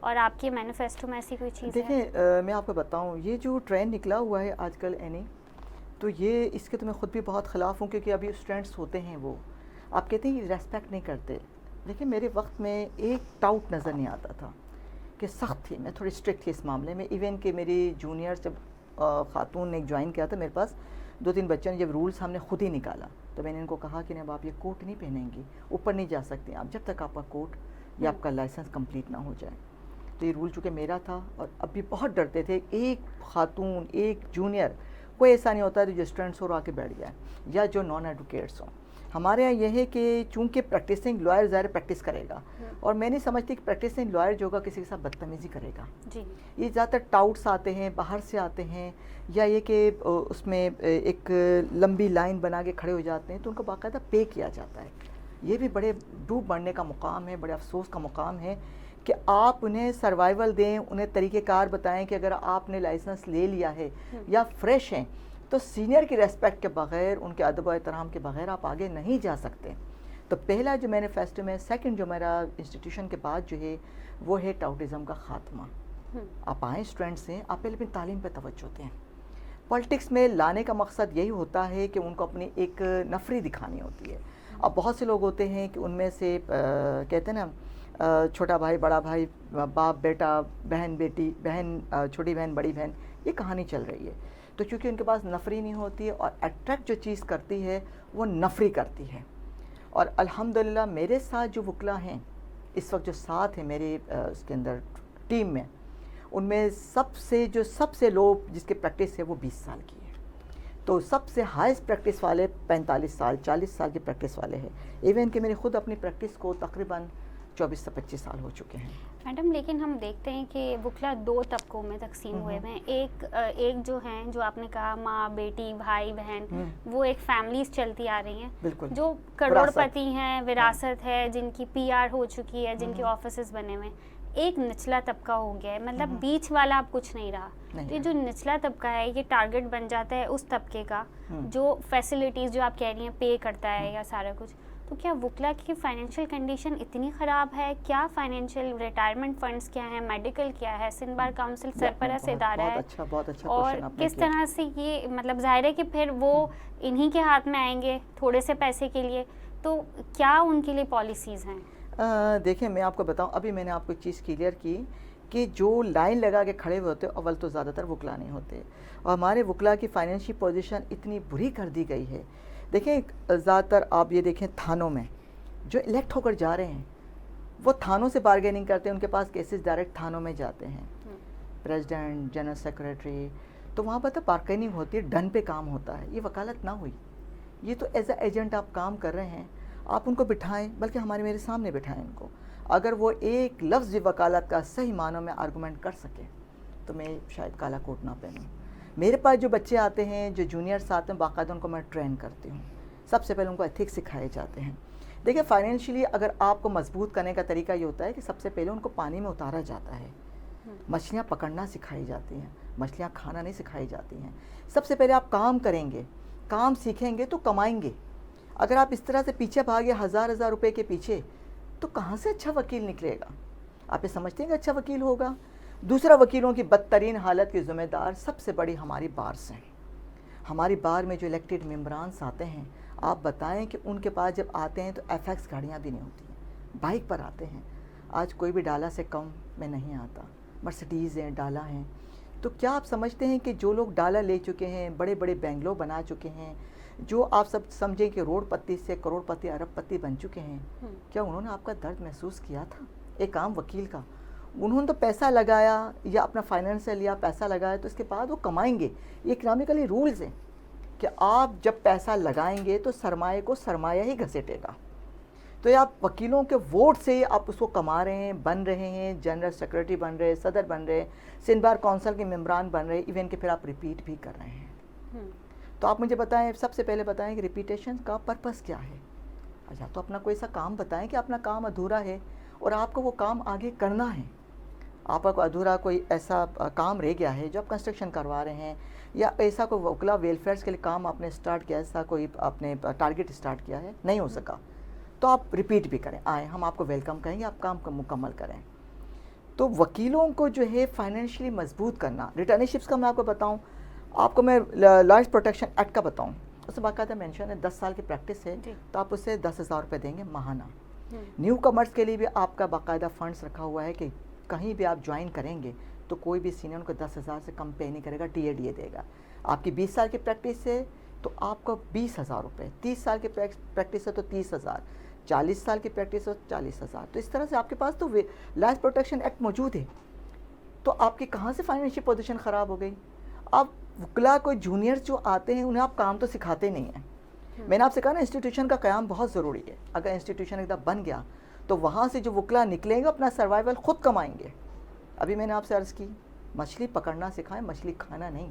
اور آپ کے مینیفیسٹو میں ایسی کوئی چیز ہے؟ دیکھیں میں آپ کو بتاؤں، یہ جو ٹرینڈ نکلا ہوا ہے آج کل تو یہ اس کے تو میں خود بھی بہت خلاف ہوں، کیونکہ ابھی اسٹوڈنٹس ہوتے ہیں وہ آپ کہتے ہیں ریسپیکٹ نہیں کرتے. لیکن میرے وقت میں ایک ٹاؤٹ نظر نہیں آتا تھا کہ سخت تھی، میں تھوڑی اسٹرکٹ تھی اس معاملے میں. ایون کہ میری جونیئر جب خاتون نے جوائن کیا تھا میرے پاس 2-3 بچوں نے جب رولز ہم نے خود ہی نکالا تو میں نے ان کو کہا کہ اب آپ یہ کوٹ نہیں پہنیں گی، اوپر نہیں جا سکتی آپ جب تک آپ کا کوٹ یا آپ کا لائسنس کمپلیٹ نہ ہو جائے. تو یہ رول چونکہ میرا تھا اور اب بھی بہت ڈرتے تھے. ایک خاتون ایک جونیئر کوئی ایسا نہیں ہوتا جو اسٹوڈنٹس ہو آ کے بیٹھ جائے یا جو نان ایڈوکیٹس ہوں. ہمارے یہاں یہ ہے کہ چونکہ پریکٹسنگ لائر ظاہر پریکٹس کرے گا، اور میں نہیں سمجھتی کہ پریکٹسنگ لائر جو ہوگا کسی کے ساتھ بدتمیزی کرے گا. یہ زیادہ تر ٹاؤٹس آتے ہیں باہر سے آتے ہیں، یا یہ کہ اس میں ایک لمبی لائن بنا کے کھڑے ہو جاتے ہیں تو ان کو باقاعدہ پے کیا جاتا ہے. یہ بھی بڑے ڈوب مرنے کا مقام ہے، بڑے افسوس کا مقام ہے کہ آپ انہیں سروائیول دیں، انہیں طریقہ کار بتائیں کہ اگر آپ نے لائسنس لے لیا ہے یا فریش ہیں تو سینئر کی ریسپیکٹ کے بغیر، ان کے ادب و احترام کے بغیر آپ آگے نہیں جا سکتے. تو پہلا جو مینیفیسٹو میں، سیکنڈ جو میرا انسٹیٹیوشن کے بعد جو ہے وہ ہے ٹاؤٹزم کا خاتمہ. آپ آئیں اسٹوڈنٹس ہیں، آپ پہلے اپنی تعلیم پہ توجہ دیں. پالیٹکس میں لانے کا مقصد یہی ہوتا ہے کہ ان کو اپنی ایک نفری دکھانی ہوتی ہے. اب بہت سے لوگ ہوتے ہیں کہ ان میں سے کہتے ہیں نا چھوٹا بھائی بڑا بھائی، باپ بیٹا، بہن بیٹی، بہن چھوٹی بہن بڑی بہن، یہ کہانی چل رہی ہے. تو چونکہ ان کے پاس نفری نہیں ہوتی ہے اور اٹریکٹ جو چیز کرتی ہے وہ نفری کرتی ہے. اور الحمدللہ میرے ساتھ جو وکلا ہیں اس وقت جو ساتھ ہیں میرے اس کے اندر ٹیم میں، ان میں سب سے لو جس کی پریکٹس ہے وہ 20 سال کی ہے. تو سب سے ہائیسٹ پریکٹس والے 45 سال 40 سال کی پریکٹس والے ہیں. ایون کہ میری خود اپنی پریکٹس کو تقریباً 24 سے 25 سال ہو چکے ہیں. میڈم لیکن ہم دیکھتے ہیں کہ وکلا 2 طبقوں میں تقسیم ہوئے ہیں. ایک جو ہیں جو آپ نے کہا ماں بیٹی بھائی بہن، وہ ایک فیملیز چلتی آ رہی ہیں جو کروڑ پتی ہیں، وراثت ہے، جن کی PR ہو چکی ہے، جن کے آفیسز بنے ہوئے ہیں. ایک نچلا طبقہ ہو گیا ہے، مطلب بیچ والا اب کچھ نہیں رہا. تو یہ جو نچلا طبقہ ہے یہ ٹارگٹ بن جاتا ہے اس طبقے کا جو فیسلٹیز جو آپ کہہ رہی ہیں پے کرتا ہے یا سارا کچھ. تو کیا وکلا کی فائنینشیل کنڈیشن اتنی خراب ہے؟ کیا فائنینشیل ریٹائرمنٹ فنڈز کیا ہیں، میڈیکل کیا ہے، سندھ بار کاؤنسل سرپرست ادارہ ہے، اور کس طرح سے یہ مطلب ظاہر ہے کہ پھر وہ انہی کے ہاتھ میں آئیں گے تھوڑے سے پیسے کے لیے. تو کیا ان کے لیے پالیسیز ہیں؟ دیکھیں میں آپ کو بتاؤں، ابھی میں نے آپ کو ایک چیز کلیئر کی کہ جو لائن لگا کے کھڑے ہوئے ہوتے اول تو زیادہ تر وکلا نہیں ہوتے، اور ہمارے وکلا کی فائنینشیل پوزیشن اتنی بری کر دی گئی ہے. دیکھیں زیادہ تر آپ یہ دیکھیں تھانوں میں جو الیکٹ ہو کر جا رہے ہیں وہ تھانوں سے بارگیننگ کرتے ہیں، ان کے پاس کیسز ڈائریکٹ تھانوں میں جاتے ہیں، پریزیڈنٹ، جنرل سیکریٹری. تو وہاں پر تو بارگیننگ ہوتی ہے، ڈن پہ کام ہوتا ہے. یہ وکالت نہ ہوئی، یہ تو ایز اے ایجنٹ آپ کام کر رہے ہیں. آپ ان کو بٹھائیں، بلکہ میرے سامنے بٹھائیں ان کو. اگر وہ ایک لفظ وکالت کا صحیح معنوں میں آرگومنٹ کر سکے تو میں شاید کالا کوٹ نہ پہنوں. میرے پاس جو بچے آتے ہیں، جو جونیئرس آتے ہیں، باقاعدہ ان کو میں ٹرین کرتی ہوں. سب سے پہلے ان کو ایتھکس سکھائے جاتے ہیں. دیکھیں فائنینشلی اگر آپ کو مضبوط کرنے کا طریقہ یہ ہوتا ہے کہ سب سے پہلے ان کو پانی میں اتارا جاتا ہے، مچھلیاں پکڑنا سکھائی جاتی ہیں، مچھلیاں کھانا نہیں سکھائی جاتی ہیں. سب سے پہلے آپ کام کریں گے، کام سیکھیں گے تو کمائیں گے. اگر آپ اس طرح سے پیچھے بھاگے ہزار روپے کے پیچھے تو کہاں سے اچھا وکیل نکلے گا؟ آپ یہ سمجھتے ہیں کہ اچھا وکیل ہوگا؟ دوسرا، وکیلوں کی بدترین حالت کی ذمہ دار سب سے بڑی ہماری بارس ہیں. ہماری بار میں جو الیکٹڈ ممبرانس آتے ہیں، آپ بتائیں کہ ان کے پاس جب آتے ہیں تو FX گاڑیاں بھی نہیں ہوتی ہیں، بائک پر آتے ہیں. آج کوئی بھی ڈالا سے کم میں نہیں آتا، مرسڈیز ہیں، ڈالا ہیں. تو کیا آپ سمجھتے ہیں کہ جو لوگ ڈالا لے چکے ہیں، بڑے بڑے بنگلو بنا چکے ہیں، جو آپ سب سمجھیں کہ روڑ پتی سے کروڑ پتی ارب پتی بن چکے ہیں، کیا انہوں نے آپ کا درد محسوس کیا تھا ایک عام وکیل کا؟ انہوں نے تو پیسہ لگایا یا اپنا فائنینس سے لیا، پیسہ لگایا تو اس کے بعد وہ کمائیں گے. یہ اکنامکلی رولز ہیں کہ آپ جب پیسہ لگائیں گے تو سرمایہ کو سرمایہ ہی گھسیٹے گا. تو یہ آپ وکیلوں کے ووٹ سے آپ اس کو کما رہے ہیں، بن رہے ہیں، جنرل سیکریٹری بن رہے ہیں، صدر بن رہے ہیں، سندھ بار کونسل کے ممبران بن رہے ہیں، ایون کہ پھر آپ ریپیٹ بھی کر رہے ہیں. تو آپ مجھے بتائیں، سب سے پہلے بتائیں کہ ریپیٹیشن کا پرپس کیا ہے؟ اچھا تو اپنا کوئی سا کام بتائیں کہ اپنا کام ادھورا ہے اور آپ کو وہ کام آگے کرنا ہے. آپ کو ادھورا کوئی ایسا کام رہ گیا ہے جو آپ کنسٹرکشن کروا رہے ہیں، یا ایسا کوئی وکلا ویلفیئرس کے لیے کام آپ نے سٹارٹ کیا، ایسا کوئی آپ نے ٹارگٹ سٹارٹ کیا ہے، نہیں ہو سکا، تو آپ ریپیٹ بھی کریں. آئیں، ہم آپ کو ویلکم کہیں گے، آپ کام کو مکمل کریں. تو وکیلوں کو جو ہے فائنینشلی مضبوط کرنا، ریٹرنشپس کا میں آپ کو بتاؤں، آپ کو میں لائرس پروٹیکشن ایکٹ کا بتاؤں، اس میں باقاعدہ مینشن ہے 10 سال کی پریکٹس ہے تو آپ اسے 10,000 روپے دیں گے ماہانہ. نیو کمرس کے لیے بھی آپ کا باقاعدہ فنڈس رکھا ہوا ہے کہ کہیں بھی آپ جوائن کریں گے تو کوئی بھی سینئر کو 10,000 سے کم پے نہیں کرے گا، ڈی اے دے گا. آپ کی 20 سال کی پریکٹس ہے تو آپ کو 20,000 روپے، 30 سال کی پریکٹس ہے تو 30,000، 40 سال کی پریکٹس ہے تو 40,000. تو اس طرح سے آپ کے پاس تو لائف پروٹیکشن ایکٹ موجود ہے. تو آپ کی کہاں سے فائنینشیل پوزیشن خراب ہو گئی؟ اب وکلا کو جونیئر جو آتے ہیں انہیں آپ کام تو سکھاتے نہیں ہیں. میں نے آپ سے کہا نا انسٹیٹیوشن کا قیام بہت ضروری ہے. اگر انسٹیٹیوشن ایک دم بن گیا تو وہاں سے جو وکلا نکلیں گے اپنا سروائیول خود کمائیں گے. ابھی میں نے آپ سے عرض کی مچھلی پکڑنا سکھائیں، مچھلی کھانا نہیں.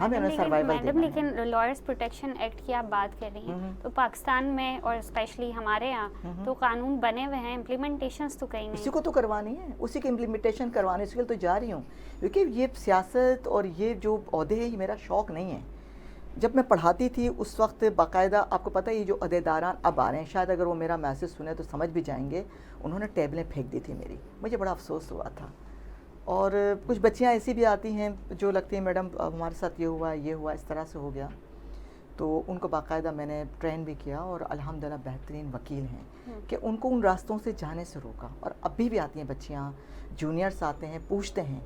ہمیں سروائیول دینا ہے. لیکن لائرس پروٹیکشن ایکٹ کی آپ بات کر رہی ہیں تو پاکستان میں اور اسپیشلی ہمارے یہاں تو قانون بنے ہوئے ہیں، امپلیمنٹیشنز تو کہیں نہیں. اسی کو تو کروانی ہے، اسی کی امپلیمنٹیشن کروانے کے لیے تو جا رہی ہوں، کیونکہ یہ سیاست اور یہ جو عہدے ہیں یہ میرا شوق نہیں ہے. جب میں پڑھاتی تھی اس وقت باقاعدہ آپ کو پتہ ہے یہ جو عہدیداران اب آ رہے ہیں شاید اگر وہ میرا میسج سنیں تو سمجھ بھی جائیں گے، انہوں نے ٹیبلیں پھینک دی تھی میری. مجھے بڑا افسوس ہوا تھا. اور کچھ بچیاں ایسی بھی آتی ہیں جو لگتی ہیں میڈم ہمارے ساتھ یہ ہوا اس طرح سے ہو گیا. تو ان کو باقاعدہ میں نے ٹرین بھی کیا اور الحمدللہ بہترین وکیل ہیں کہ ان کو ان راستوں سے جانے سے روکا. اور ابھی بھی آتی ہیں بچیاں، جونیئرس آتے ہیں پوچھتے ہیں.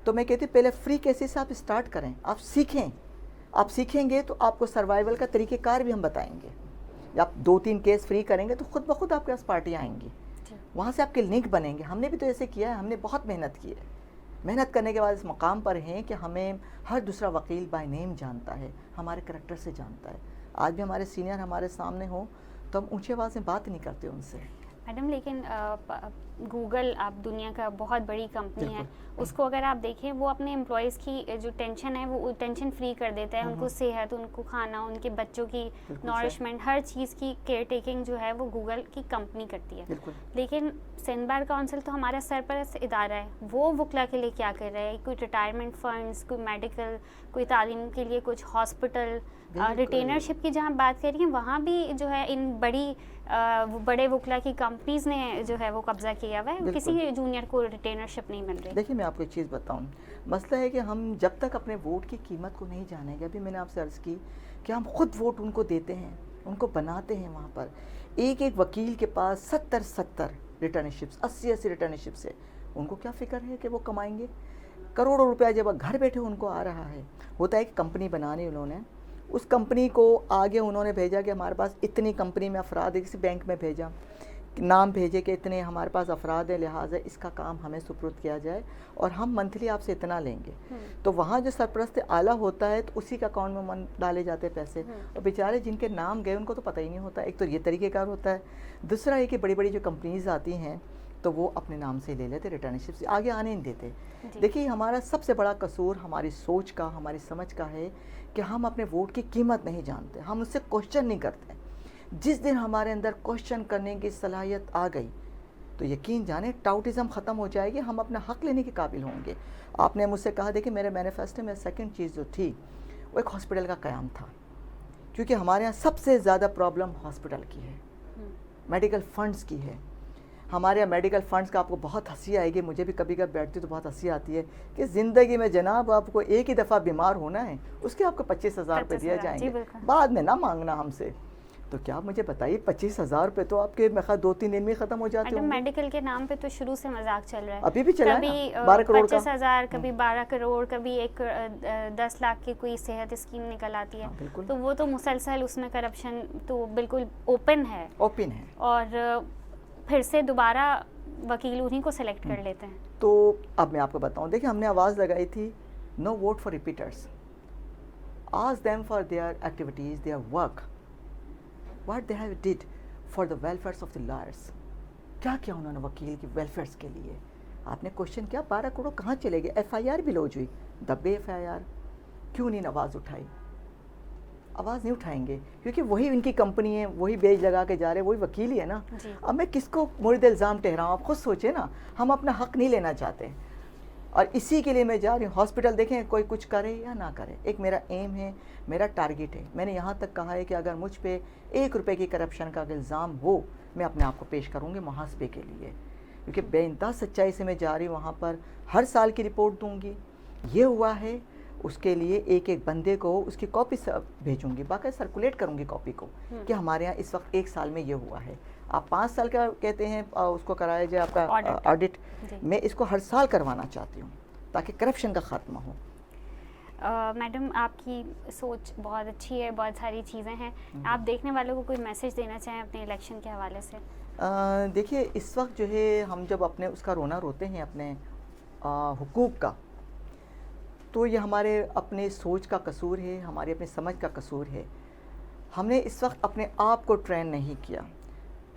تو میں کہتی پہلے فری کیسز سے آپ اسٹارٹ کریں، آپ سیکھیں گے تو آپ کو سروائیول کا طریقہ کار بھی ہم بتائیں گے. جب آپ 2-3 کیس فری کریں گے تو خود بخود آپ کے پاس پارٹیاں آئیں گی، وہاں سے آپ کے لنک بنیں گے. ہم نے بھی تو ایسے کیا ہے، ہم نے بہت محنت کی ہے. محنت کرنے کے بعد اس مقام پر ہیں کہ ہمیں ہر دوسرا وکیل بائی نیم جانتا ہے، ہمارے کریکٹر سے جانتا ہے. آج بھی ہمارے سینئر ہمارے سامنے ہوں تو ہم اونچی آواز میں بات نہیں کرتے ان سے. میڈم لیکن گوگل آپ دنیا کا بہت بڑی کمپنی ہے، اس کو اگر آپ دیکھیں وہ اپنے امپلائیز کی جو ٹینشن ہے وہ ٹینشن فری کر دیتا ہے. ان کو صحت، ان کو کھانا، ان کے بچوں کی نورشمنٹ، ہر چیز کی کیئر ٹیکنگ جو ہے وہ گوگل کی کمپنی کرتی ہے. لیکن سندھ بار کونسل تو ہمارا سرپرست ادارہ ہے، وہ وکلا کے لیے کیا کر رہے ہیں؟ کوئی ریٹائرمنٹ فنڈس، کوئی میڈیکل، کوئی تعلیم کے لیے کچھ ہاسپٹل، ریٹینرشپ کی جہاں بات کر رہی ہیں وہاں بھی جو ہے ان بڑے وکلا کی کمپنیز نے جو ہے وہ قبضہ کیا ہوا ہے، کسی جونیئر کو ریٹینرشپ نہیں مل رہی. دیکھیے میں آپ کو ایک چیز بتاؤں، مسئلہ ہے کہ ہم جب تک اپنے ووٹ کی قیمت کو نہیں جانیں گے، ابھی میں نے آپ سے عرض کی کہ ہم خود ووٹ ان کو دیتے ہیں، ان کو بناتے ہیں. وہاں پر ایک وکیل کے پاس 70 ریٹرنشپس، 80 ریٹرنشپس ہے. ان کو کیا فکر ہے کہ وہ کمائیں گے کروڑوں روپیہ جب گھر بیٹھے ان کو آ رہا ہے. ہوتا ہے کہ کمپنی بنانی انہوں نے، اس کمپنی کو آگے انہوں نے بھیجا کہ ہمارے پاس اتنی کمپنی میں افراد ہے، کسی بینک میں بھیجا، نام بھیجے کہ اتنے ہمارے پاس افراد ہیں، لہٰذا اس کا کام ہمیں سپرد کیا جائے اور ہم منتھلی آپ سے اتنا لیں گے. تو وہاں جو سرپرست اعلیٰ ہوتا ہے تو اسی کا اکاؤنٹ میں ڈالے جاتے پیسے. اور بیچارے جن کے نام گئے ان کو تو پتہ ہی نہیں ہوتا. ایک تو یہ طریقہ کار ہوتا ہے، دوسرا یہ کہ بڑی بڑی جو کمپنیز آتی ہیں تو وہ اپنے نام سے لے لیتے، ریٹرنشپ سے آگے آنے نہیں دیتے. دیکھیے ہمارا سب سے بڑا قصور ہماری سوچ کا، ہماری سمجھ کا ہے کہ ہم اپنے ووٹ کی قیمت نہیں جانتے، ہم اس سے کوشچن نہیں کرتے. جس دن ہمارے اندر کوشچن کرنے کی صلاحیت آ گئی تو یقین جانیں ٹاؤٹزم ختم ہو جائے گی، ہم اپنا حق لینے کے قابل ہوں گے. آپ نے مجھ سے کہا دیکھیں میرے مینیفیسٹو میں سیکنڈ چیز جو تھی وہ ایک ہاسپٹل کا قیام تھا، کیونکہ ہمارے یہاں سب سے زیادہ پرابلم ہاسپٹل کی ہے، میڈیکل فنڈز کی ہے. ہمارے یہاں میڈیکل فنڈز کا آپ کو بہت ہنسی آئے گی، مجھے بھی کبھی کبھی بیٹھتی تو بہت ہنسی آتی ہے کہ زندگی میں جناب آپ کو ایک ہی دفعہ بیمار ہونا ہے، اس کے آپ کو 25,000 روپے دیا جائیں گے، بعد میں نہ مانگنا ہم سے. تو کیا آپ مجھے بتائیے 25,000 روپے تو آپ کے 2-3 دن میں ختم ہو جاتے ہیں. میڈیکل کے نام پہ تو شروع سے مذاق چل رہا ہے، ابھی بھی چلا ہے، کبھی 12 کروڑ کا، 25,000، کبھی 12 کروڑ، کبھی 10 لاکھ کی کوئی صحت اسکیم نکل آتی ہے. تو وہ تو مسلسل اس میں کرپشن تو بالکل اوپن ہے. اور پھر سے دوبارہ وکیل انہیں کو سلیکٹ کر لیتے ہیں. تو اب میں آپ کو بتاؤں، دیکھیں ہم نے آواز لگائی تھی no vote for repeaters, ask them for their activities, their work, what they have did for the welfares of the lawyers. کیا کیا انہوں نے وکیل کی ویلفیئرس کے لیے. آپ نے کوشچن کیا 12 کروڑ کہاں چلے گئے؟ ایف آئی آر بھی لوج ہوئی، دبے ایف آئی آر. کیوں نہیں آواز اٹھائی؟ آواز نہیں اٹھائیں گے کیونکہ وہی ان کی کمپنی ہے، وہی بیج لگا کے جا رہے، وہی وکیل ہی ہے نا. اب میں کس کو مورد الزام ٹھہراؤں؟ آپ خود سوچیں نا. ہم اپنا حق نہیں لینا چاہتے اور اسی کے لیے میں جا رہی ہوں. ہاسپٹل دیکھیں کوئی کچھ کرے یا نہ کرے، ایک میرا ایم ہے، میرا ٹارگیٹ ہے. میں نے یہاں تک کہا ہے کہ اگر مجھ پہ 1 روپے کی کرپشن کا الزام ہو میں اپنے آپ کو پیش کروں گی محاسبے کے لیے. کیونکہ بے انتہا سچائی سے میں جا رہی ہوں وہاں پر، ہر سال کی رپورٹ دوں گی، یہ ہوا ہے اس کے لیے ایک ایک بندے کو اس کی کاپی بھیجوں گی، باقاعدہ سرکولیٹ کروں گی کاپی کو کہ ہمارے یہاں اس وقت 1 سال میں یہ ہوا ہے. آپ 5 سال کا کہتے ہیں اس کو کرایا جائے آپ کا آڈٹ، میں اس کو ہر سال کروانا چاہتی ہوں تاکہ کرپشن کا خاتمہ ہو. میڈم آپ کی سوچ بہت اچھی ہے، بہت ساری چیزیں ہیں. آپ دیکھنے والوں کو کوئی میسیج دینا چاہیں اپنے الیکشن کے حوالے سے؟ دیکھیے اس وقت جو ہے ہم جب اپنے اس کا رونا روتے ہیں اپنے حقوق کا، تو یہ ہمارے اپنے سوچ کا قصور ہے، ہماری اپنی سمجھ کا قصور ہے. ہم نے اس وقت اپنے آپ کو ٹرین نہیں کیا.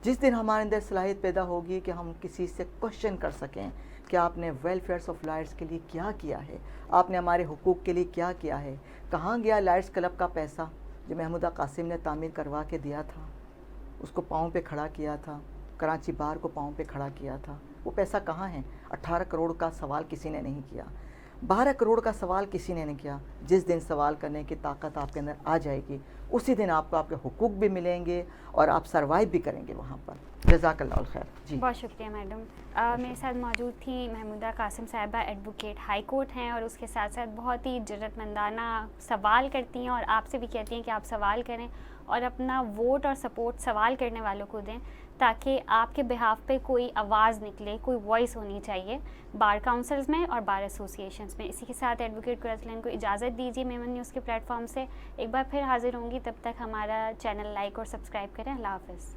جس دن ہمارے اندر صلاحیت پیدا ہوگی کہ ہم کسی سے کوشچن کر سکیں کہ آپ نے ویلفیئرس آف لائٹس کے لیے کیا کیا ہے، آپ نے ہمارے حقوق کے لیے کیا کیا ہے، کہاں گیا لائٹس کلب کا پیسہ جو محمودہ قاسم نے تعمیر کروا کے دیا تھا، اس کو پاؤں پہ کھڑا کیا تھا، کراچی بار کو پاؤں پہ کھڑا کیا تھا، وہ پیسہ کہاں ہے؟ 18 کروڑ کا سوال کسی نے نہیں کیا، 12 کروڑ کا سوال کسی نے نہیں کیا. جس دن سوال کرنے کی طاقت آپ کے اندر آ جائے گی اسی دن آپ کو آپ کے حقوق بھی ملیں گے اور آپ سروائیو بھی کریں گے وہاں پر. جزاک اللہ الخیر. جی بہت شکریہ میڈم. میرے ساتھ موجود تھیں محمودہ قاسم صاحبہ، ایڈوکیٹ ہائی کورٹ ہیں، اور اس کے ساتھ ساتھ بہت ہی جرأت مندانہ سوال کرتی ہیں، اور آپ سے بھی کہتی ہیں کہ آپ سوال کریں اور اپنا ووٹ اور سپورٹ سوال کرنے والوں کو دیں تاکہ آپ کے بہاف پہ کوئی آواز نکلے، کوئی وائس ہونی چاہیے بار کاؤنسلز میں اور بار ایسوسیشنز میں. اسی کے ساتھ ایڈوکیٹ قرۃ کو اجازت دیجیے میمن نیوز کے پلیٹ فارم سے. ایک بار پھر حاضر ہوں گی، تب تک ہمارا چینل لائک اور سبسکرائب کریں. اللہ حافظ.